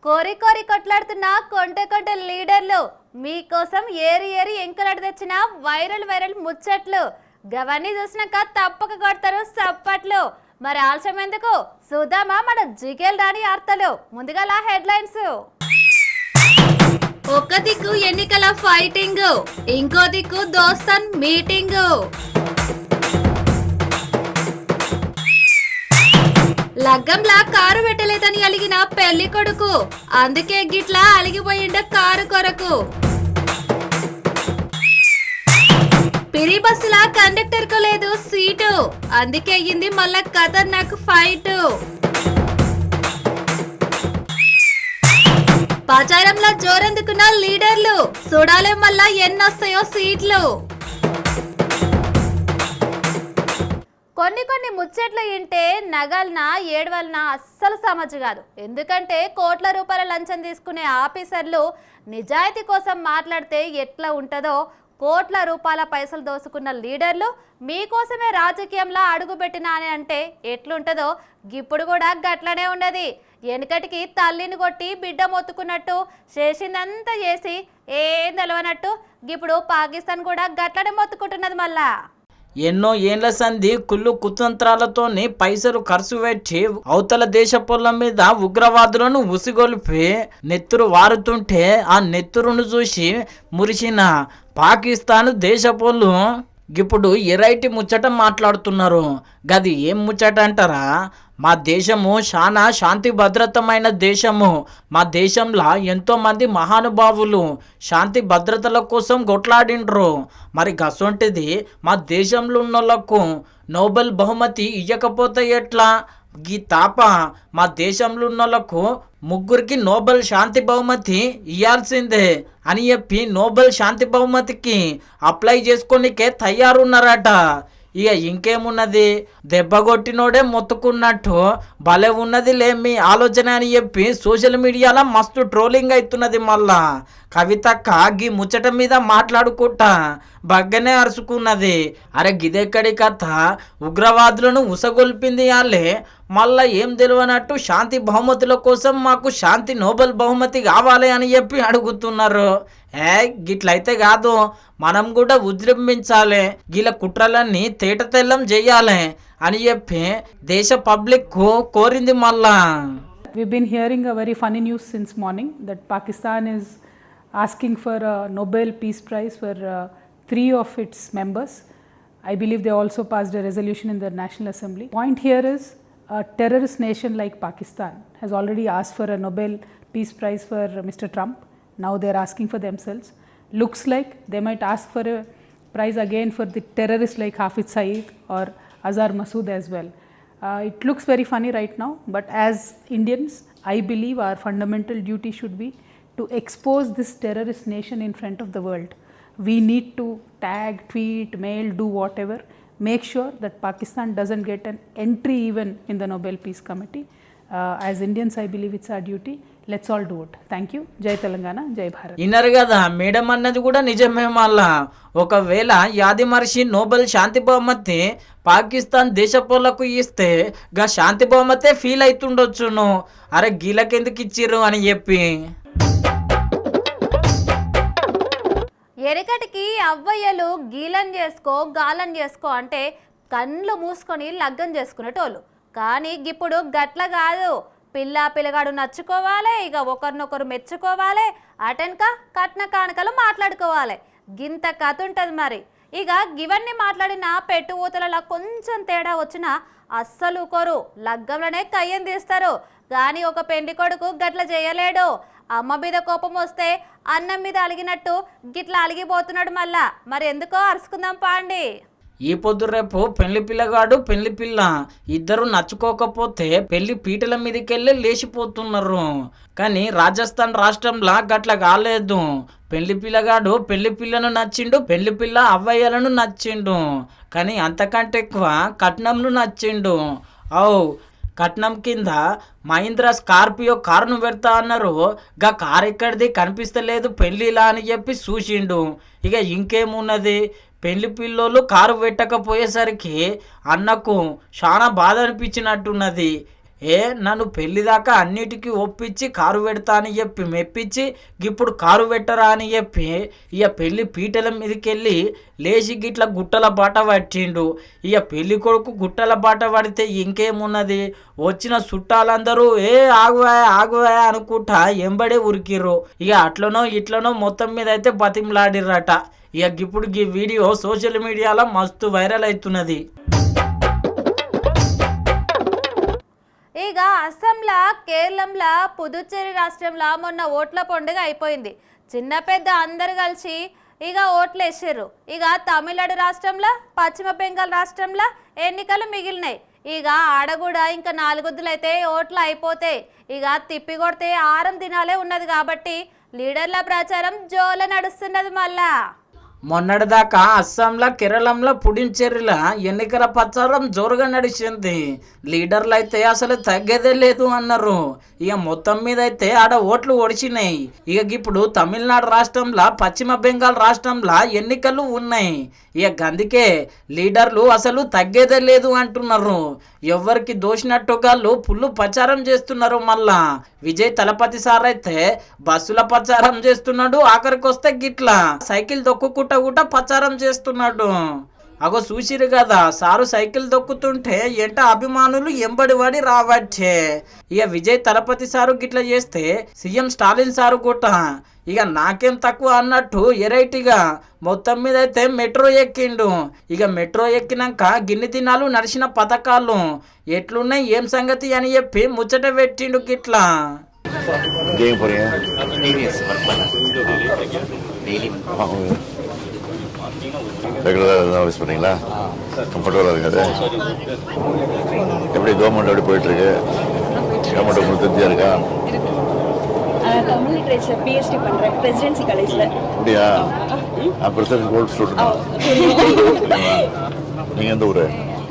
కోరి కోరి కొట్లాడుతున్న కొంటె కొంటె లీడర్లు మీకోసం ఏరి ఏరి ఎంకలాట తెచ్చిన వైరల్ ముచ్చట్లు గవన్నీ చూసినాక తప్పక కొడతారు సప్పట్లు. మరి ఆలస్యం ఎందుకు చూద్దామా మన జిగేల్ రాణి వార్తలు. ముందుగా హెడ్లైన్స్. ఒక్క దిక్కు ఎన్నికల ఫైటింగ్, ఇంకో దిక్కు దోస్తన్ మీటింగ్. లగ్గంలా కారు పెట్టలేదని అలిగిన పెళ్లి కొడుకు, అందుకే గిట్లా అలిగిపోయిండ కారు కొరకు. పిరి బస్సులా కండక్టర్ కు లేదు సీటు, అందుకే అయ్యింది మళ్ళా ఖతర్నాక్ ఫైట్. ప్రచారంలో జోరందుకున్న లీడర్లు, చూడాలే మళ్ళా ఎన్నొస్తాయో సీట్లు. కొన్ని ముచ్చట్లు వింటే నగలన ఏడవలన అస్సలు సమజ్ కాదు. ఎందుకంటే కోట్ల రూపాయల లంచం తీసుకునే ఆఫీసర్లు నిజాయితీ కోసం మాట్లాడితే ఎట్లా ఉంటుందో, కోట్ల రూపాయల పైసలు దోసుకున్న లీడర్లు మీకోసమే రాజకీయంలో అడుగుపెట్టినా అని అంటే ఎట్లుంటుందో ఇప్పుడు కూడా గట్లనే ఉండదు. వెనకటికి తల్లిని కొట్టి బిడ్డ మొత్తుకున్నట్టు చేసిందంతా చేసి ఏం తెలవనట్టు ఇప్పుడు పాకిస్తాన్ కూడా గట్లనే మొత్తుకుంటున్నది. మళ్ళా ఎన్నో ఏండ్ల సంధి కుళ్ళు కుతంత్రాలతోని పైసలు ఖర్చు పెట్టి అవతల దేశ పొలం మీద ఉగ్రవాదులను ఉసిగొలిపి నెత్తురు వారుతుంటే ఆ నెత్తురును చూసి మురిసిన పాకిస్తాన్ దేశ పొల్లు ఇప్పుడు ఎరైటి ముచ్చట మాట్లాడుతున్నారు. గది ఏం ముచ్చట అంటారా? మా దేశము చాలా శాంతి భద్రతమైన దేశము. మా దేశంలో ఎంతో మంది మహానుభావులు శాంతి భద్రతల కోసం కొట్లాడిండ్రు. మరి గసొంటిది మా దేశంలో ఉన్నోళ్లకు నోబెల్ బహుమతి ఇవ్వకపోతే ఎట్లా? గీ తాప మా దేశంలో ఉన్నోళ్లకు ముగ్గురికి నోబెల్ శాంతి బహుమతి ఇవ్వాల్సిందే అని చెప్పి నోబెల్ శాంతి బహుమతికి అప్లై చేసుకోనికే తయారున్నారట. ఇక ఇంకేమున్నది, దెబ్బ కొట్టినోడే మొత్తుకున్నట్టు భలే ఉన్నది మీ ఆలోచన అని చెప్పి సోషల్ మీడియాలో మస్తు ట్రోలింగ్ అవుతున్నది. మళ్ళా కవితక్క గీ ముచ్చట మీద మాట్లాడుకుంటా బగ్గనే అరుచుకున్నది. అరే గిదెక్కడి కథ, ఉగ్రవాదులను ఉసగొల్పింది వాళ్ళే, మళ్ళా ఏం తెలియనట్టు శాంతి బహుమతుల కోసం మాకు శాంతి నోబెల్ బహుమతి కావాలి అని చెప్పి అడుగుతున్నారు. గిట్లయితే కాదు, మనం కూడా ఉద్యమించాలి, గీల కుట్రలన్నీ తేట తెల్లం చెయ్యాలి అని చెప్పి దేశ పబ్లిక్ కోరింది. మళ్ళా We've been hearing a very funny news since morning that Pakistan is asking for a Nobel Peace Prize for 3 of its members. I believe they also passed a resolution in the National Assembly. Point here is a terrorist nation like Pakistan has already asked for a Nobel Peace Prize for Mr. Trump. Now they're asking for themselves. Looks like they might ask for a prize again for the terrorists like Hafiz Saeed or Azhar Masood as well. It looks very funny right now, but as Indians, I believe our fundamental duty should be to expose this terrorist nation in front of the world. We need to tag, tweet, mail, do whatever. Make sure that Pakistan doesn't get an entry even in the Nobel Peace Committee. As Indians, I believe it's our duty. Let's all do it. Thank you. Jai Telangana, Jai Bharat. Inner కదా madam అన్నది కూడా నిజమే. మళ్ళా ఒకవేళ యాది మనిషి Nobel శాంతి బహుమతి పాకిస్తాన్ దేశపోళ్లకు ఇస్తే గా శాంతి బహుమతే ఫీల్ అవుతుండొచ్చును. అరే గీలకెందుకు ఇచ్చిర్రు అని చెప్పి. ఎనకటికి అవ్వయ్యలు గీలం చేసుకో గాలం చేసుకో అంటే కళ్ళు మూసుకొని లగ్గం చేసుకునేటోళ్ళు. కానీ ఇప్పుడు గట్ల కాదు, పిల్లగాడు నచ్చుకోవాలి, ఇక ఒకరినొకరు మెచ్చుకోవాలి, అటెన్క కట్న కానుకలు మాట్లాడుకోవాలి. గింత కథ ఉంటుంది. మరి ఇక గివన్నీ మాట్లాడిన పెట్టు ఊతలలో కొంచెం తేడా వచ్చినా అస్సలు ఊకోరు, లగ్గంలోనే కయ్యం తీస్తారు. కానీ ఒక పెండి కొడుకు గట్ల చేయలేడు. అమ్మ మీద కోపం వస్తే అన్నం మీద అలిగినట్టు గిట్లా అలిగిపోతున్నాడు. మళ్ళా మరి ఎందుకో అరుచుకుందాం పాండి. ఈ పొద్దు రేపు పెళ్లి పిల్లగాడు పెళ్లి పిల్ల ఇద్దరు నచ్చుకోకపోతే పెళ్లి పీటల మీదకెళ్ళి లేచిపోతున్నారు. కానీ రాజస్థాన్ రాష్ట్రంలో గట్ల కాలేదు. పెళ్లి పిల్లగాడు పెళ్లి పిల్లను నచ్చిండు, పెళ్లి పిల్ల అవ్వయ్యలను నచ్చిండు, కానీ అంతకంటే ఎక్కువ కట్నంను నచ్చిండు. కట్నం కింద మహీంద్రా స్కార్పియో కారును పెడతా అన్నారు. గా కారు ఎక్కడిది కనిపిస్తలేదు పెళ్లిలా అని చెప్పి చూసిండు. ఇక ఇంకేమున్నది, పెళ్లి పిల్లోళ్ళు కారు పెట్టకపోయేసరికి అన్నకు చాలా బాధ అనిపించినట్టున్నది. నన్ను పెళ్లి దాకా అన్నిటికీ ఒప్పించి కారు పెడతా అని చెప్పి మెప్పించి ఇప్పుడు కారు పెట్టరా అని చెప్పి ఇక పెళ్లి పీటల మీదకి వెళ్ళి లేచి గిట్ల గుట్టల బాట పట్టిండు. ఇక పెళ్లి కొడుకు గుట్టల బాట పడితే ఇంకేమున్నది, వచ్చిన చుట్టాలందరూ ఆగువా అనుకుంటా ఎంబడే ఉరికిర్రు. ఇక అట్లనో ఇట్లనో మొత్తం మీద అయితే బతిమలాడిర్రట. ఇక ఇప్పుడు ఈ వీడియో సోషల్ మీడియాలో మస్తు వైరల్ అవుతున్నది. ఇక అస్సాంలో, కేరళంలో, పుదుచ్చేరి రాష్ట్రంలో మొన్న ఓట్ల పండుగ అయిపోయింది. చిన్న పెద్ద అందరు కలిసి ఇక ఓట్లు వేసారు. ఇక తమిళనాడు రాష్ట్రంలో, పశ్చిమ బెంగాల్ రాష్ట్రంలో ఎన్నికలు మిగిలినాయి. ఇక ఆడ కూడా ఇంకా 4 గుద్దులైతే ఓట్లు అయిపోతాయి. ఇక తిప్పి కొడితే 6 దినాలే ఉన్నది కాబట్టి లీడర్ల ప్రచారం జోల నడుస్తున్నది. మళ్ళా మొన్నటిదాకా అస్సాంలో, కేరళంలో, పుడుచ్చేరిలో ఎన్నికల ప్రచారం జోరుగా నడిచింది. లీడర్లు అయితే అసలు తగ్గేదే లేదు అన్నారు. ఇక మొత్తం మీద అయితే ఆడ ఓట్లు ఒడిచినాయి. ఇక ఇప్పుడు తమిళనాడు రాష్ట్రంలో, పశ్చిమ బెంగాల్ రాష్ట్రంలో ఎన్నికలు ఉన్నాయి. ఇక అందుకే లీడర్లు అసలు తగ్గేదే లేదు అంటున్నారు. ఎవరికి దోషినట్టుగాళ్ళు ఫుల్లు ప్రచారం చేస్తున్నారు. మళ్ళా విజయ్ తలపతి సార్ అయితే బస్సుల ప్రచారం చేస్తున్నాడు. ఆఖరికి వస్తే గిట్లా సైకిల్ దొక్కుకుంటా కూడా ప్రచారం చేస్తున్నాడు. అగో చూసిరు కదా, సారు సైకిల్ దొక్కుతుంటే ఎంట అభిమానులు ఎంబడివాడి రావచ్చే. ఇక విజయ్ తలపతి సారు గిట్లా చేస్తే సీఎం స్టాలిన్ సారు కూడా ఇక నాకేం తక్కువ అన్నట్టు ఎరైటీగా మొత్తం మీద అయితే మెట్రో ఎక్కిండు. ఇక మెట్రో ఎక్కినాక గిన్ని దినాలు నడిచిన పథకాలు ఎట్లున్నాయి ఏం సంగతి అని చెప్పి ముచ్చట పెట్టిండు గిట్లా. ரெகுலராக யூஸ் பண்ணீங்களா? கம்ஃபர்டபுளாக இருக்காது. எப்படி கவர்மெண்ட் எப்படி போயிட்டுருக்கு? கவர்மெண்ட் உங்களுக்கு திருப்தியாக இருக்கா? தமிழ் லிட்ரேச்சர் பிஹெச்டி பண்ணுறேன் பிரசிடென்சி காலேஜில். அப்படியா? நான் பிரசிடென்சி கோல்டு ஸ்டூடெண்ட். நீங்கள் எந்த ஊர்?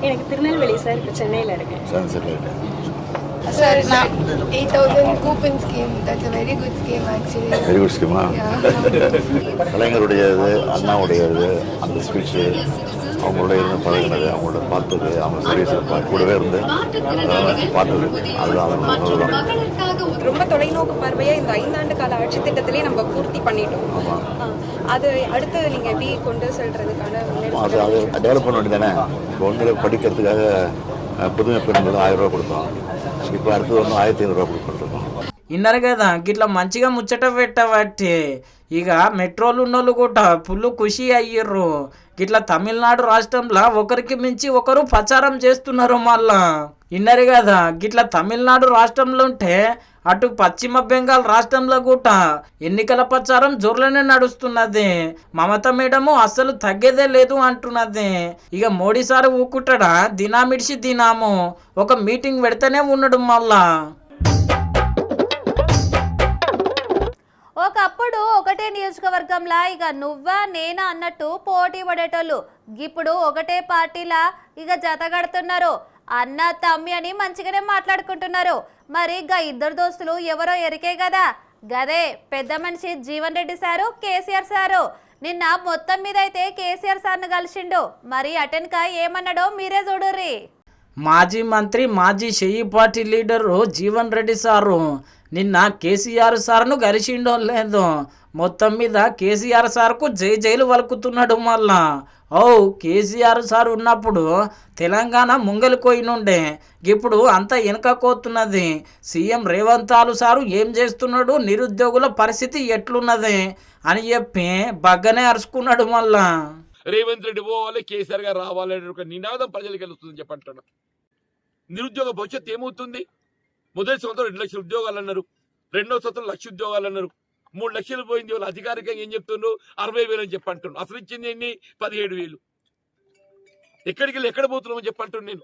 எனக்கு திருநெல்வேலி சார், இப்போ சென்னையில் இருக்கேன். சரி சரி இருக்கேன். Sir, 8,000 coupon scheme. That's a very good scheme actually. Very good schema? கலைஞருடைய இது, அண்ணாவுடைய இது, அந்த ஸ்பீச்சு, அவங்களோட இருந்து பழகினது, அவங்களோட பார்த்தது, அவங்க சர்வீஸ் கூடவே இருந்து பார்த்தது, அதுதான் ரொம்ப தொலைநோக்கு பார்வையை இந்த 5 ஆண்டு கால ஆட்சி திட்டத்திலே நம்ம பூர்த்தி பண்ணிட்டோம். அது அடுத்து நீங்க எப்படி கொண்டு செல்றதுக்கான அது டெவலப் பண்ண வேண்டியதானே. இப்போ வந்து படிக்கிறதுக்காக புதுமை பெண்களும் 1000 ரூபா கொடுத்தோம். இப்போ அடுத்தது ஒன்று 1500 ரூபா கொடுத்துருக்கோம். ఇన్నారు కదా గిట్లా మంచిగా ముచ్చట పెట్టబట్టి ఇక మెట్రోలు ఉన్నోళ్ళు కూడా ఫుల్ ఖుషి అయ్యిర్రు. గిట్లా తమిళనాడు రాష్ట్రంలో ఒకరికి మించి ఒకరు ప్రచారం చేస్తున్నారు. మళ్ళా ఇన్నారు కదా గిట్లా తమిళనాడు రాష్ట్రంలో ఉంటే అటు పశ్చిమ బెంగాల్ రాష్ట్రంలో కూడా ఎన్నికల ప్రచారం జోర్లోనే నడుస్తున్నది. మమతా మేడము అస్సలు తగ్గేదే లేదు అంటున్నది. ఇక మోడీ సార్ ఊకుంటాడా? దినామిడిచి దినాము ఒక మీటింగ్ పెడితేనే ఉన్నాడు. మళ్ళా ఒకప్పుడు ఒకటే నియోజకవర్గంలో ఇక నువ్వా నేనా అన్నట్టు పోటీ పడేటోళ్ళు ఇప్పుడు ఒకటే పార్టీలా ఇక జతగడుతున్నారు. అన్న తమ్మి అని మంచిగానే మాట్లాడుకుంటున్నారు. మరి ఇక ఇద్దరు దోస్తులు ఎవరో ఎరికే కదా, గదే పెద్ద మనిషి జీవన్ రెడ్డి సారు, కేసీఆర్ సారు. నిన్న మొత్తం మీద అయితే కేసీఆర్ సార్ను కలిసిండు. మరి అటెన్క ఏమన్నాడో మీరే చూడుర్రి. మాజీ మంత్రి, మాజీ షెయి party leader Jeevan Reddy sir నిన్న కేసీఆర్ సార్ను గరిచిండో లేదు, మొత్తం మీద కేసీఆర్ సార్కు జైలు వలుకుతున్నాడు. మళ్ళా కేసీఆర్ సార్ ఉన్నప్పుడు తెలంగాణ ముంగలి కోయినుండే, ఇప్పుడు అంతా వెనకపోతున్నది. సీఎం రేవంత్ సారు ఏం చేస్తున్నాడు, నిరుద్యోగుల పరిస్థితి ఎట్లున్నది అని చెప్పి బగ్గనే అరుచుకున్నాడు. మళ్ళా రేవంత్ రెడ్డి పోవాలి, కేసీఆర్ గారు రావాలనే ఒక నినాదం ప్రజలకు వెళ్తుందని చెప్పంటున్నాడు. నిరుద్యోగ భవిష్యత్తు ఏమవుతుంది? మొదటి సంవత్సరం 2 లక్షల ఉద్యోగాలు అన్నారు, రెండో సంవత్సరం 1 లక్ష ఉద్యోగాలు అన్నారు, 3 లక్షలు పోయింది. వాళ్ళు అధికారికంగా ఏం చెప్తున్నారు? 60,000 అని చెప్పంటున్నారు. అసలు ఇచ్చింది ఎన్ని? 17,000. ఎక్కడికి వెళ్ళి ఎక్కడ పోతున్నామని చెప్పంటున్నాను నేను.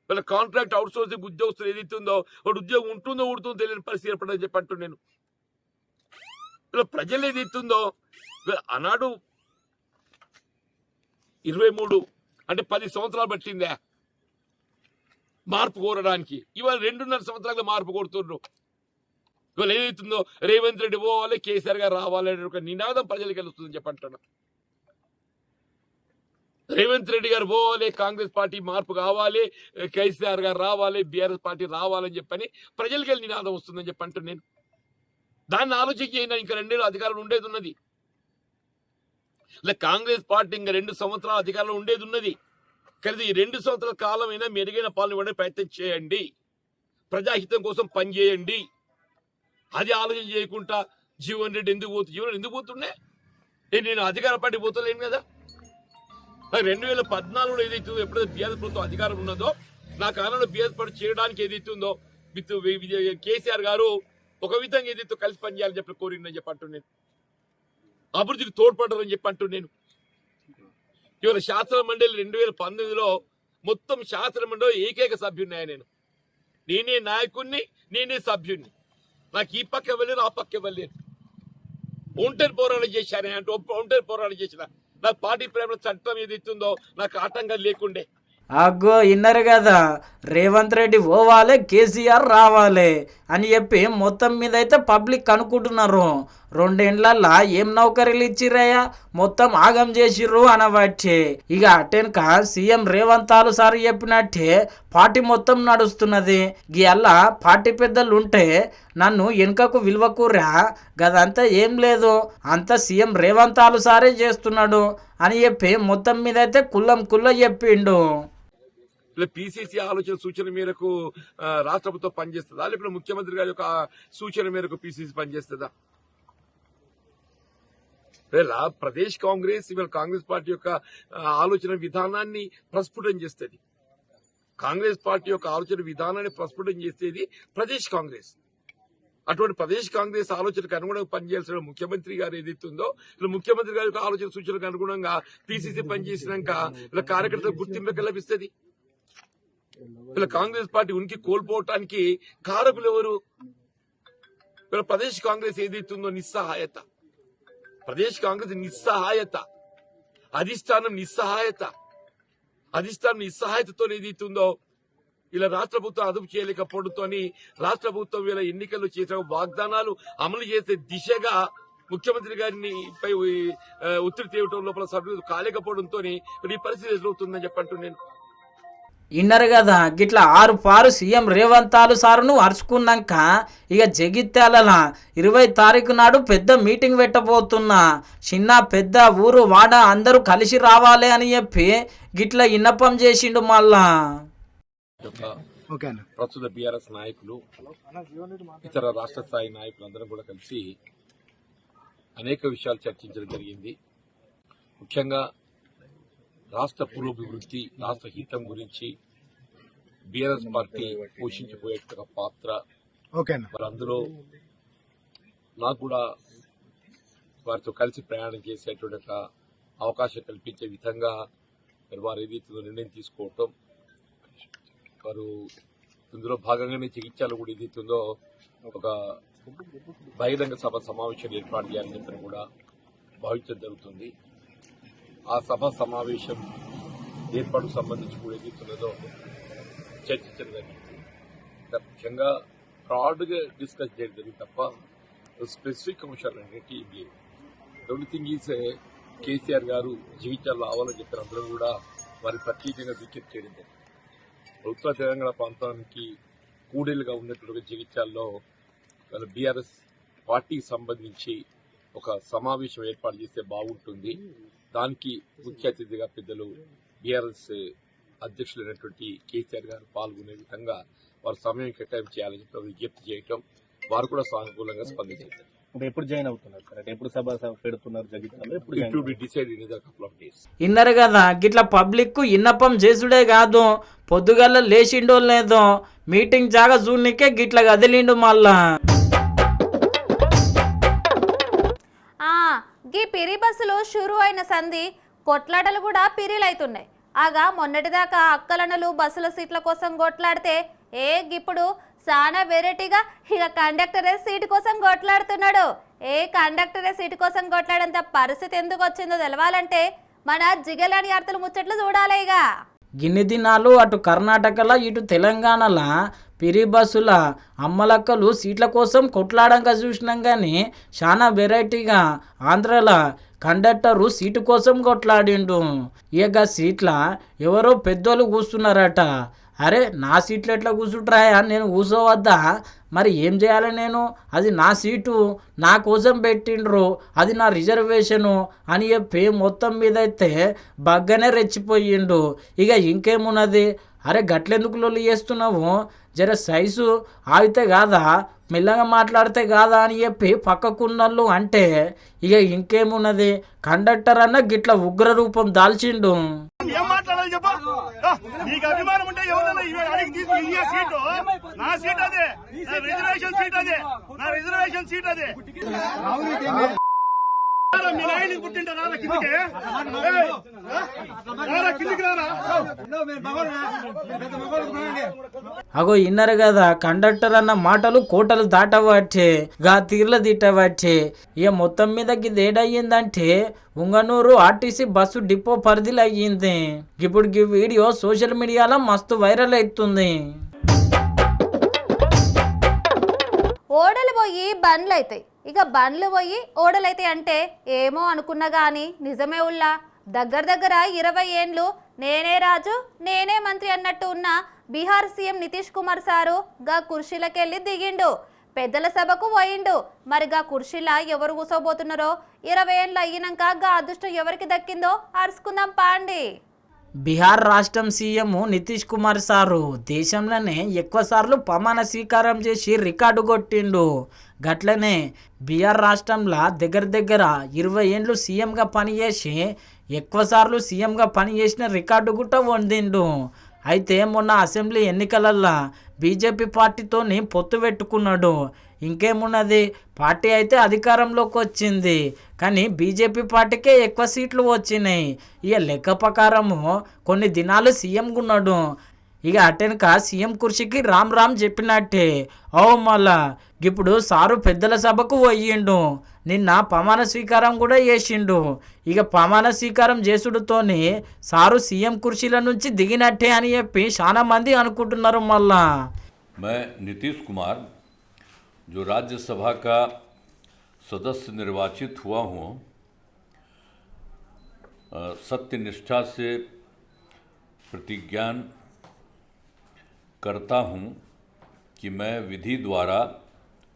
వాళ్ళ కాంట్రాక్ట్ అవుట్ సోర్సింగ్ ఉద్యోగస్తులు ఏదైతుందో వాడు ఉద్యోగం ఉంటుందో ఊడుతుందో తెలియని పరిస్థితి ఏర్పడని చెప్పంటున్నాను నేను. ఇలా ప్రజలు ఏదైతుందో ఆనాడు 23 అంటే 10 సంవత్సరాలు పట్టిందా మార్పు కోరడానికి. ఇవాళ 2.5 సంవత్సరాలుగా మార్పు కోరుతున్నారు. ఇవాళ ఏదైతుందో రేవంత్ రెడ్డి పోవాలి, కేసీఆర్ గారు రావాలనే ఒక నినాదం ప్రజలకు వెళ్తుందని చెప్పంటున్నా. రేవంత్ రెడ్డి గారు పోవాలి, కాంగ్రెస్ పార్టీ మార్పు కావాలి, కేసీఆర్ గారు రావాలి, బీఆర్ఎస్ పార్టీ రావాలని చెప్పని ప్రజలకి వెళ్ళి నినాదం వస్తుందని చెప్పి అంటున్నాను నేను. దాన్ని ఆలోచించి ఇంకా 2 ఏళ్ళు అధికారం ఉండేది ఉన్నది. కాంగ్రెస్ పార్టీ ఇంకా 2 సంవత్సరాల అధికారంలో ఉండేది ఉన్నది. కానీ ఈ 2 సంవత్సరాల కాలం అయినా మెరుగైన పాలన ఇవ్వడానికి ప్రయత్నం చేయండి, ప్రజాహితం కోసం పనిచేయండి. అది ఆలోచన చేయకుండా జీవన్ రెడ్డి ఎందుకు పోతుండే? నేను అధికార పార్టీ పోతలేను కదా. 2014లో ఏదైతుందో, ఎప్పుడైతే బీఆర్ఎస్ ప్రభుత్వం అధికారం ఉన్నదో, నా కాలంలో బీఆర్ఎస్ పార్టీ చేయడానికి ఏదైతుందో కేసీఆర్ గారు ఒక విధంగా ఏదైతే కలిసి పనిచేయాలని చెప్పి కోరిందని చెప్పి అంటున్నాను. అభివృద్ధికి తోడ్పడరని చెప్పి అంటున్నాను. ఇవాళ శాసన మండలి 2019లో మొత్తం శాసన మండలి ఏకైక సభ్యున్నాయి. నేనే నాయకుడిని, నేనే సభ్యుడిని. నాకు ఈ పక్క వెళ్ళారు, ఆ పక్క వెళ్ళారు. ఒంటరి పోరాటం చేశాను అంటే ఒంటరి పోరాటం చేసిన. నాకు పార్టీ ప్రేమ చట్టం ఏదైతుందో నాకు ఆటంకం లేకుండే. అగ్గో ఇన్నరు కదా, రేవంత్ రెడ్డి పోవాలి, కేసీఆర్ రావాలి అని చెప్పి మొత్తం మీద అయితే పబ్లిక్ అనుకుంటున్నారు. 2 ఏళ్లల్లా ఏం నౌకరీలు ఇచ్చిరయ్యా, మొత్తం ఆగం చేసిర్రు అనబట్టి. ఇక అటెనక సీఎం రేవంత్ సార్ చెప్పినట్టే పార్టీ మొత్తం నడుస్తున్నది. గీయల్లా పార్టీ పెద్దలు ఉంటే నన్ను వెనుకకు విలువకూరా, గదంతా ఏం లేదు, అంతా సీఎం రేవంత్ సారే చేస్తున్నాడు అని చెప్పి మొత్తం మీద అయితే కుల్ల చెప్పిండు. పిసిసి ఆలోచన సూచన మేరకు రాష్ట్ర ప్రభుత్వం పనిచేస్తుందా, లేకపోతే ముఖ్యమంత్రి గారి యొక్క సూచన మేరకు పిసిసి పనిచేస్తుందా? ప్రదేశ్ కాంగ్రెస్ ఇవాళ కాంగ్రెస్ పార్టీ యొక్క ఆలోచన విధానాన్ని ప్రస్ఫుటం చేస్తుంది. కాంగ్రెస్ పార్టీ యొక్క ఆలోచన విధానాన్ని ప్రస్ఫుటం చేసేది ప్రదేశ్ కాంగ్రెస్. అటువంటి ప్రదేశ్ కాంగ్రెస్ ఆలోచనకు అనుగుణంగా పనిచేయాల్సిన ముఖ్యమంత్రి గారు ఏదైతుందో, ఇలా ముఖ్యమంత్రి గారి యొక్క ఆలోచన సూచనకు అనుగుణంగా పిసిసి పనిచేసినాక ఇలా కార్యకర్తలకు గుర్తింపు లభిస్తుంది. ఇలా కాంగ్రెస్ పార్టీ ఉనికి కోల్పోవటానికి కారకులు ఎవరు? ఇలా ప్రదేశ్ కాంగ్రెస్ ఏదైతుందో నిస్సహాయత, ప్రదేశ్ కాంగ్రెస్ నిస్సహాయత, అధిష్టానం నిస్సహాయతతో ఏదైతుందో ఇలా రాష్ట్ర ప్రభుత్వం అదుపు చేయలేకపోవడంతో రాష్ట్ర ప్రభుత్వం ఇలా ఎన్నికల్లో చేసిన వాగ్దానాలు అమలు చేసే దిశగా ముఖ్యమంత్రి గారిని పై ఒత్తిడి తేవటం లోపల సభ్యులు కాలేకపోవడంతో ఈ పరిస్థితి ఎదురవుతుందని చెప్పంటూ నేను. ఇన్నరు కదా, గిట్లా 6 పారు సీఎం రేవంత్ సార్ను అరుచుకున్నాక ఇక జగిత్యాల 20 తారీఖు నాడు పెద్ద మీటింగ్ పెట్టబోతున్నా. చిన్న పెద్ద ఊరు వాడ అందరూ కలిసి రావాలి అని చెప్పి గిట్లా విన్నపం చేసిండు. మళ్ళా ప్రస్తుత బీఆర్ఎస్ నాయకులు, ఇతర రాష్ట్ర స్థాయి నాయకులు అందరం కూడా కలిసి అనేక విషయాలు చర్చించడం జరిగింది. ముఖ్యంగా రాష్ట్ర పురోభివృద్ధి, రాష్ట్ర హితం గురించి బీఆర్ఎస్ పార్టీ పోషించబోయే పాత్ర, మరి అందులో నాకు కూడా వారితో కలిసి ప్రయాణం చేసేటువంటి అవకాశం కల్పించే విధంగా వారు ఏదైతే నిర్ణయం తీసుకోవటం, వారు ఇందులో భాగంగానే చికిత్సలు కూడా ఏదైతుందో ఒక బహిరంగ సభ సమావేశాలు ఏర్పాటు చేయాలని చెప్పని కూడా భావించడం జరుగుతుంది. ఆ సభ సమావేశం ఏర్పాటుకు సంబంధించి కూడా ఏదైతున్నదో చర్చించడం జరిగింది. ముఖ్యంగా బ్రాడ్గా డిస్కస్ చేయడం జరిగింది తప్ప స్పెసిఫిక్ అంశాలు అనేవి లేవు. ఓన్లీ థింగ్ ఈజ్ కేసీఆర్ గారు జీవితాల్లో రావాలని చెప్పిన అందరూ కూడా వారి ప్రత్యేకంగా విజ్ఞప్తి చేయడం జరిగింది. ఉత్తర తెలంగాణ ప్రాంతానికి కూడేలుగా ఉన్నటువంటి జీవితాల్లో వాళ్ళ బీఆర్ఎస్ పార్టీకి సంబంధించి ఒక సమావేశం ఏర్పాటు చేస్తే బాగుంటుంది. దానికి ముఖ్య అతిథిగా పెద్దలు బీఆర్ఎస్ అధ్యక్షులైనటువంటి కేసీఆర్ గారు పాల్గొనే విధంగా వారు సమయం కేటాయింపు చేయాలని చెప్పి విజ్ఞప్తి చేయటం, వారు కూడా సానుకూలంగా స్పందించారు. ఎప్పుడు జాయిన్ అవుతున్నారు సార్? ఎప్పుడు సభ పెడుతున్నారు ఇన్నరు కదా, గిట్లా పబ్లిక్ విన్నపం చేసుడే కాదు, పొద్దుగల్ల లేచిండో లేదో మీటింగ్ జాగా చూడనికే గిట్లా కదిలిండు. మళ్ళా గీ పిరి బస్సులు షురు అయిన సంధి కొట్లాటలు కూడా పిరిలైతున్నాయి. ఆగా మొన్నటిదాకా అక్కలనలు బస్సుల సీట్ల కోసం కొట్లాడితే గిప్పుడు చాలా వెరైటీగా ఇక కండక్టరే సీటు కోసం కొట్లాడుతున్నాడు. కండక్టరే సీటు కోసం కొట్లాడంత పరిస్థితి ఎందుకు వచ్చిందో తెలవాలంటే మన జిగలాని అర్థలు ముచ్చట్లు చూడాలి. ఇక గిన్ని దినాలు అటు కర్ణాటకలో ఇటు తెలంగాణలో పిరి బస్సుల అమ్మలక్కలు సీట్ల కోసం కొట్లాడంగా చూసినాం కానీ చాలా వెరైటీగా ఆంధ్రాల కండక్టరు సీటు కోసం కొట్లాడిండు. ఇక సీట్ల ఎవరో పెద్దోళ్ళు కూర్చున్నారట. అరే నా సీట్లు ఎట్లా కూర్చుంటారా, నేను కూర్చోవద్దా, మరి ఏం చేయాలి నేను, అది నా సీటు నా కోసం పెట్టిండ్రు, అది నా రిజర్వేషను అని చెప్పి మొత్తం మీద అయితే బగ్గనే రెచ్చిపోయిండు. ఇక ఇంకేమున్నది, అరే గట్లెందుకు లొల్లి చేస్తున్నావు, జర సైజు ఆగితే కాదా, మెల్లగా మాట్లాడితే కాదా అని చెప్పి పక్కకున్నోళ్ళు అంటే ఇక ఇంకేమున్నది, కండక్టర్ అన్న గిట్ల ఉగ్ర రూపం దాల్చిండు. ఏం మాట్లాడాలి చెప్పు, నీకు అభిమానం ఉంటే ఎవరైనా సీటు నా సీట్ అదే, నా రిజర్వేషన్ సీట్ అదే, నా రిజర్వేషన్ సీట్ అదే. మీ నాయనకి పుట్టింటే రారా కిందికి, రారా కిందికి రారా. అగో ఇన్నరు కదా, కండక్టర్ అన్న మాటలు కోటలు దాటవచ్చే, గా తీర్ల తిట్టవచ్చే. ఇక మొత్తం మీద ఇది ఏడయ్యిందంటే ఉంగనూరు ఆర్టీసీ బస్సు డిపో పరిధిలో అయ్యింది. ఇప్పుడు ఈ వీడియో సోషల్ మీడియాలో మస్తు వైరల్ అవుతుంది. ఓడలు పోయి బండ్లు అవుతాయి, ఇక బండ్లు పోయి ఓడలు అవుతాయి అంటే ఏమో అనుకున్నా కానీ నిజమే ఉల్లా. దగ్గర 20 ఏండ్లు నేనే రాజు నేనే మంత్రి అన్నట్టు ఉన్న బీహార్ సీఎం నితీష్ కుమార్ సారు గా కుర్చీలకెళ్ళి దిగిండు, పెద్దల సభకు పోయిండు. మరి గా కుర్చీలా ఎవరు కూసోబోతున్నారో 20 ఏండ్లు అయినాక గా అదృష్టం ఎవరికి దక్కిందో అరుచుకుందాం పాండి. బీహార్ రాష్ట్రం సీఎం నితీష్ కుమార్ సారు దేశంలోనే ఎక్కువ సార్లు ప్రమాణ స్వీకారం చేసి రికార్డు కొట్టిండు. గట్లనే బీహార్ రాష్ట్రంలో దగ్గర 20 ఏండ్లు సీఎంగా పనిచేసి ఎక్కువ సార్లు సీఎంగా పనిచేసిన రికార్డు కూడా పొందిండు. అయితే మొన్న అసెంబ్లీ ఎన్నికలల్లో బీజేపీ పార్టీతోని పొత్తు పెట్టుకున్నాడు. ఇంకేమున్నది, పార్టీ అయితే అధికారంలోకి వచ్చింది కానీ బీజేపీ పార్టీకే ఎక్కువ సీట్లు వచ్చినాయి. ఇక లెక్క ప్రకారము కొన్ని దినాలు సీఎంగా ఉన్నాడు. ఇక అటెనక సీఎం కుర్చీకి రామ్ రామ్ చెప్పినట్టే. మళ్ళా ఇప్పుడు సారు పెద్దల సభకు పోయిండు, నిన్న ప్రమాణ స్వీకారం కూడా చేసిండు. ఇక ప్రమాణ స్వీకారం చేసుడుతోని సారు సీఎం కుర్చీల నుంచి దిగినట్టే అని చెప్పి చాలా మంది అనుకుంటున్నారు. మళ్ళా मैं नीतीश कुमार जो राज्यसभा का सदस्य निर्वाचित हुआ हूँ, सत्यनिष्ठा से प्रतिज्ञान करता हूँ कि मैं विधि द्वारा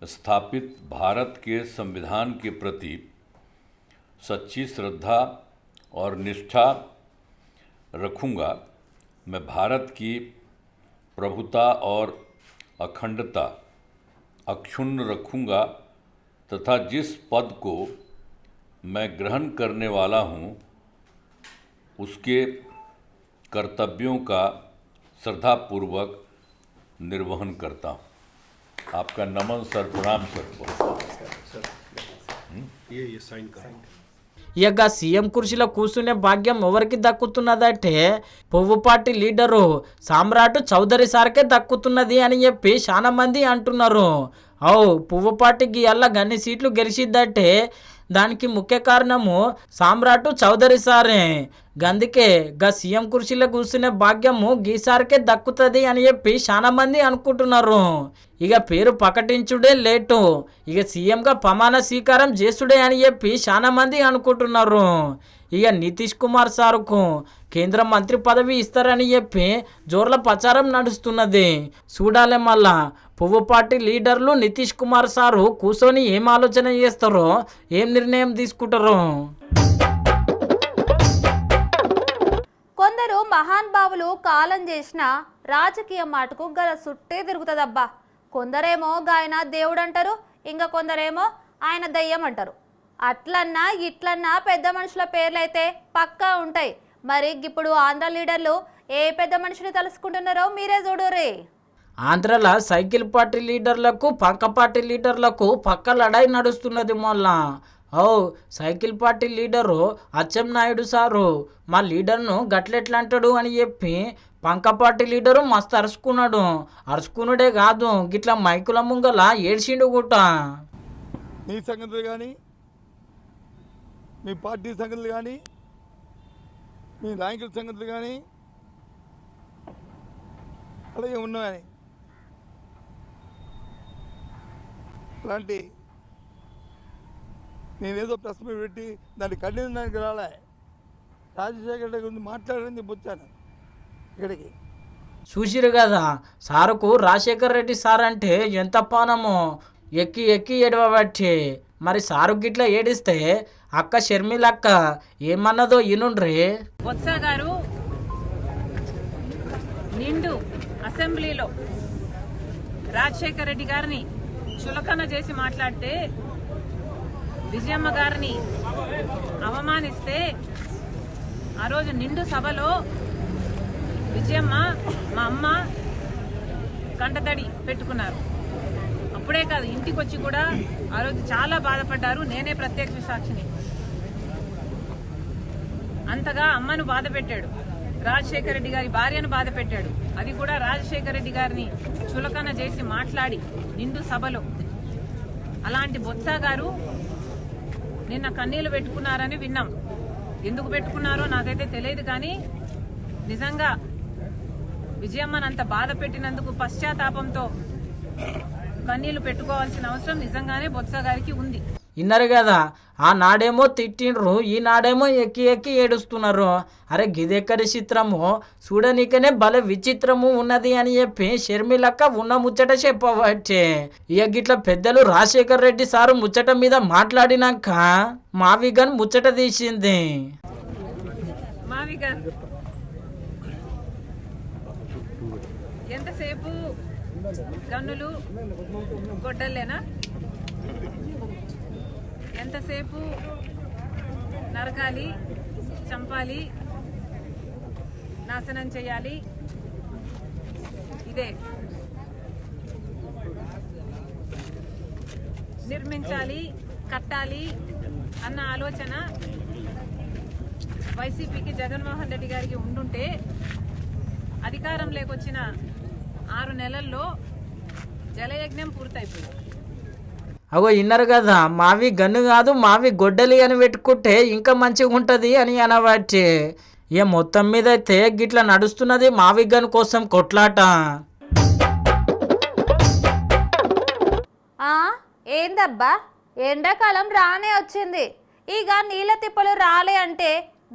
स्थापित भारत के संविधान के प्रति सच्ची श्रद्धा और निष्ठा रखूँगा। मैं भारत की प्रभुता और अखंडता अक्षुण्ण रखूँगा तथा जिस पद को मैं ग्रहण करने वाला हूँ उसके कर्तव्यों का श्रद्धापूर्वक निर्वहन करता हूँ। आपका नमन सर, प्रणाम सर। ये साइन कर। ఇక సీఎం కుర్చీలో కూర్చునే భాగ్యం ఎవరికి దక్కుతున్నదంటే పువ్వు పార్టీ లీడరు సామ్రాట్ చౌదరి సార్కే దక్కుతున్నది అని చెప్పి చాలా మంది అంటున్నారు. పువ్వు పార్టీకి అలా గన్ని సీట్లు గెలిచిద్దంటే దానికి ముఖ్య కారణము సామ్రాట్ చౌదరి సారే. గందుకే గా సీఎం కుర్చీలో కూర్చునే భాగ్యము గీసార్కే దక్కుతుంది అని చెప్పి చాలా మంది అనుకుంటున్నారు. ఇక పేరు ప్రకటించుడే లేటు, ఇక సీఎంగా ప్రమాణ స్వీకారం చేసుడే అని చెప్పి చాలా మంది అనుకుంటున్నారు. ఇక నితీష్ కుమార్ సార్కు కేంద్ర మంత్రి పదవి ఇస్తారని చెప్పి జోర్ల ప్రచారం నడుస్తున్నది. చూడాలి మళ్ళా పువ్వు పార్టీ లీడర్లు నితీష్ కుమార్ సారు కూర్చొని ఏం ఆలోచన చేస్తారో, ఏం నిర్ణయం తీసుకుంటారో. కొందరు మహానుభావులు కాలం చేసిన రాజకీయ మాటకు గల సుట్టే తిరుగుతుందబ్బా. కొందరేమో ఆయన దేవుడు అంటారు, ఇంకా కొందరేమో ఆయన దయ్యం అంటారు. అట్లన్నా ఇట్లన్నా పెద్ద మనుషుల పేర్లైతే పక్కా ఉంటాయి. మరి ఇప్పుడు ఆంధ్ర లీడర్లు ఏ పెద్ద మనిషిని తలుసుకుంటున్నారో మీరే చూడురే. ఆంధ్రలో సైకిల్ పార్టీ లీడర్లకు పక్క పార్టీ లీడర్లకు పక్క లడాయి నడుస్తున్నది. మొన్న cycle party leader Atchannaidu sir మా లీడర్ను గట్లెట్లా అంటాడు అని చెప్పి పంక పార్టీ లీడరు మస్తు అరుచుకున్నాడు. అరుచుకున్నాడే కాదు, గిట్లా మైకుల ముంగల ఏడ్చిండు గుట్ట. మీ సంగతులు కానీ, మీ పార్టీ సంగతులు కానీ, మీ నాయకుల సంగతులు కానీ అలాగే ఉన్నాయి. అలాంటి నేనేదో ప్రెస్ మీట్ పెట్టి దాన్ని ఖండించడానికి రాలే. రాజశేఖర రెడ్డి గురించి మాట్లాడింది వచ్చాను ఇక్కడికి. చూసిరు కదా సారుకు రాజశేఖర్ రెడ్డి సార్ అంటే ఎంత పానమో, ఎక్కి ఎక్కి ఏడవబట్టి. మరి సారు గిట్లా ఏడిస్తే అక్క షర్మిలక్క ఏమన్నదో ఈనుండ్రి. బొత్స గారు నిండు అసెంబ్లీలో రాజశేఖర్ రెడ్డి గారిని చులకన చేసి మాట్లాడితే, విజయమ్మ గారిని అవమానిస్తే, ఆ రోజు నిండు సభలో విజయమ్మ మా అమ్మ కంటతడి పెట్టుకున్నారు. అప్పుడే కాదు, ఇంటికి వచ్చి కూడా ఆ రోజు చాలా బాధపడ్డారు. నేనే ప్రత్యక్ష సాక్షిని. అంతగా అమ్మను బాధ పెట్టాడు, రాజశేఖర రెడ్డి గారి భార్యను బాధ పెట్టాడు. అది కూడా రాజశేఖర రెడ్డి గారిని చులకన చేసి మాట్లాడి నిండు సభలో. అలాంటి బొత్స గారు నిన్న కన్నీళ్లు పెట్టుకున్నారని విన్నాం. ఎందుకు పెట్టుకున్నారో నాకైతే తెలియదు, కానీ నిజంగా విజయమ్మను అంత బాధ పెట్టినందుకు పశ్చాత్తాపంతో కన్నీళ్లు పెట్టుకోవాల్సిన అవసరం నిజంగానే బొత్స గారికి ఉంది. విన్నారు కదా, ఆ నాడేమో తిట్టిండ్రు, ఈ నాడేమో ఎక్కి ఎక్కి ఏడుస్తున్నారు. అరే గిదెక్కడి చిత్రము, చూడనీకనే భలే విచిత్రము ఉన్నది అని చెప్పి షర్మిలక్క ఉన్న ముచ్చట చెప్పవచ్చే. ఇక గిట్ల పెద్దలు రాజశేఖర్ రెడ్డి సారు ముచ్చట మీద మాట్లాడినాక మావిగన్ ముచ్చట తీసింది. మావిగన్ ఎంతసేపు గన్నులు గొడ్డలేనా? ఎంతసేపు నరకాలి, చంపాలి, నాశనం చేయాలి, ఇదే. నిర్మించాలి, కట్టాలి అన్న ఆలోచన వైసీపీకి, జగన్మోహన్ రెడ్డి గారికి ఉండుంటే అధికారం లేకొచ్చిన 6 నెలల్లో జలయజ్ఞం పూర్తయిపోయింది. అగో విన్నారు కదా, మావి గన్ను కాదు మావి గొడ్డలి అని పెట్టుకుంటే ఇంకా మంచిగా ఉంటుంది అని అనబట్టి. ఇక మొత్తం మీద అయితే గిట్లా నడుస్తున్నది మావి గన్ కోసం కొట్లాట. ఏందబ్బా, ఎండాకాలం రానే వచ్చింది, ఇక నీళ్ళ తిప్పలు రాలే అంటే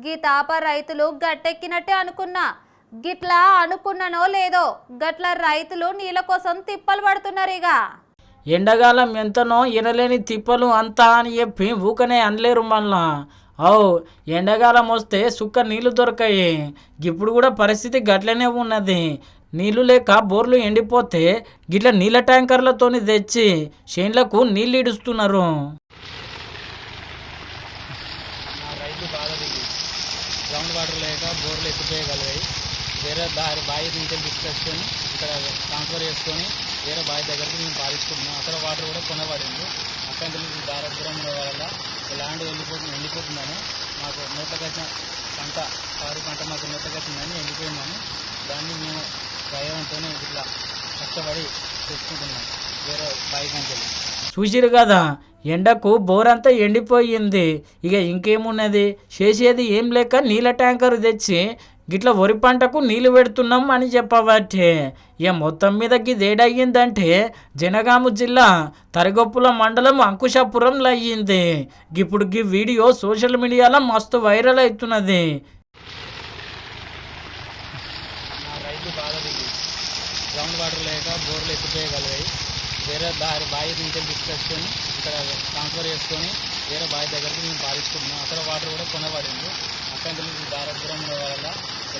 గీ తాప రైతులు గట్టెక్కినట్టే అనుకున్నా. గిట్లా అనుకున్నానో లేదో, గట్ల రైతులు నీళ్ళ కోసం తిప్పలు పడుతున్నారు. ఇక ఎండాకాలం ఎంతనో ఎనలేని తిప్పలు అంతా అని చెప్పి ఊకనే అనలేరు మళ్ళా. ఎండాకాలం వస్తే సుక్క నీళ్లు దొరకాయి. ఇప్పుడు కూడా పరిస్థితి గట్లనే ఉన్నది. నీళ్లు లేక బోర్లు ఎండిపోతే గిట్ల నీళ్ళ ట్యాంకర్లతో తెచ్చి చేన్లకు నీళ్ళు ఇడుస్తున్నారు. రైతు బాధపడి గ్రౌండ్ వాటర్ లేక బోర్లు ఎత్తిపోయగలిగాయి. వేరే బావి నుంచి తీసుకొచ్చుకొని ఇక్కడ ట్రాన్స్ఫర్ చేసుకొని వేరే బావి దగ్గరికి మేము పారించుకుంటున్నాం. అక్కడ వాటర్ కూడా కొనబడింది. అక్కడ దారిద్ర్యం వల్ల ల్యాండ్ ఎండిపోతుందని మాకు నోట్లకి వచ్చిన పంట, పాడి పంట మాకు నోట్లకి వచ్చిందని ఎండిపోయిందని దాన్ని మేము భయంతోనే ఇట్లా కష్టపడి తెచ్చుకుంటున్నాం వేరే బావి కంచెలు. చూసిరు కదా, ఎండకు బోరంతా ఎండిపోయింది. ఇక ఇంకేమున్నది, చేసేది ఏం లేక నీళ్ళ ట్యాంకర్ తెచ్చి గిట్ల వరి పంటకు నీళ్లు పెడుతున్నాం అని చెప్పబట్టే. ఇక మొత్తం మీద గిదేడయ్యిందంటే జనగామ జిల్లా తరిగొప్పుల మండలం అంకుశాపురంలో అయ్యింది. ఇప్పుడు ఈ వీడియో సోషల్ మీడియాలో మస్తు వైరల్ అవుతున్నది. రైతు బాధపడి గ్రౌండ్ వాటర్ లేక బోర్లు ఎత్తిపోయగలిగాయి. వేరే బావి నుంచి తీసుకొచ్చుకొని ఇక్కడ ట్రాన్స్ఫర్ చేసుకొని వేరే బావి దగ్గరికి మేము పారించుకుంటున్నాం. అక్కడ వాటర్ కూడా కొనబడింది. అక్కడ దారిద్ర్యం వల్ల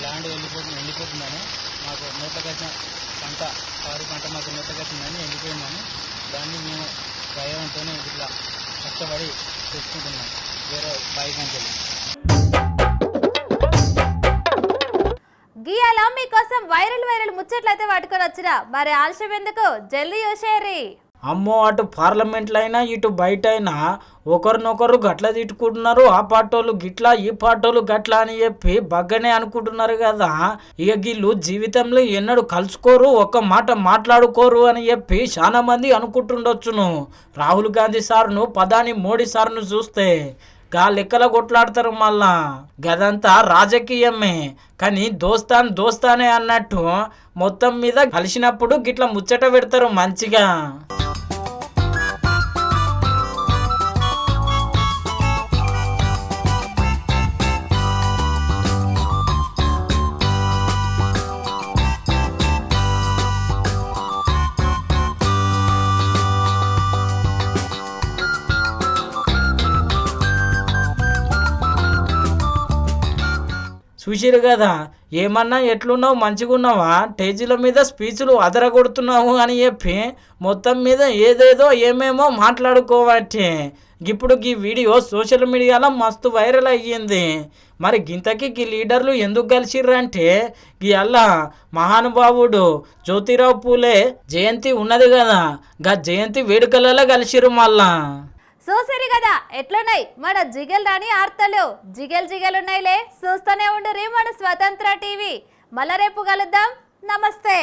ల్యాండ్ ఎండిపోతుందని మాకు నోట్లకి వచ్చిన పంట, పాడి పంట మాకు నోట్లకి వచ్చిందని ఎండిపోయిందని దాన్ని మేము భయంతోనే ఇట్లా కష్టపడి తెచ్చుకుంటున్నాం వేరే బావి కంచెలు. గీయాల మీకోసం వైరల్ ముచ్చట్లయితే పట్టుకొని వచ్చినా, మరి ఆలస్యం ఎందుకు, జల్దీ చూసేరి. అమ్మో, అటు పార్లమెంట్లో అయినా ఇటు బయట అయినా ఒకరినొకరు గట్ల తిట్టుకుంటున్నారు. ఆ పార్టోళ్ళు గిట్లా, ఈ పార్టోళ్ళు గట్లా అని చెప్పి బగ్గనే అనుకుంటున్నారు కదా. ఇక వీళ్ళు జీవితంలో ఎన్నడూ కలుసుకోరు, ఒక్క మాట మాట్లాడుకోరు అని చెప్పి చాలా మంది అనుకుంటుండొచ్చును. రాహుల్ గాంధీ సార్ను, ప్రధాని మోడీ సార్ను చూస్తే గా లెక్కల కొట్లాడతారు. మళ్ళా గదంతా రాజకీయమే, కానీ దోస్తానే అన్నట్టు మొత్తం మీద కలిసినప్పుడు గిట్ల ముచ్చట పెడతారు మంచిగా. చూసిరు కదా, ఏమన్నా ఎట్లున్నావు మంచిగున్నావా, స్టేజీల మీద స్పీచ్లు అదరగొడుతున్నావు అని చెప్పి మొత్తం మీద ఏదేదో ఏమేమో మాట్లాడుకోవట్టి ఇప్పుడు ఈ వీడియో సోషల్ మీడియాలో మస్తు వైరల్ అయ్యింది. మరి గింతకి ఈ లీడర్లు ఎందుకు కలిసిర్రంటే అల్లా మహానుభావుడు జ్యోతిరావు పూలే జయంతి ఉన్నది కదా, గా జయంతి వేడుకలలో కలిసిరు మళ్ళా. చూసిరు కదా ఎట్లున్నాయి మన జిగెల్ రాని ఆర్తలు, జిగెలున్నాయిలే. చూస్తూనే ఉండు మన స్వతంత్ర టీవీ. మళ్ళా రేపు కలుద్దాం. నమస్తే.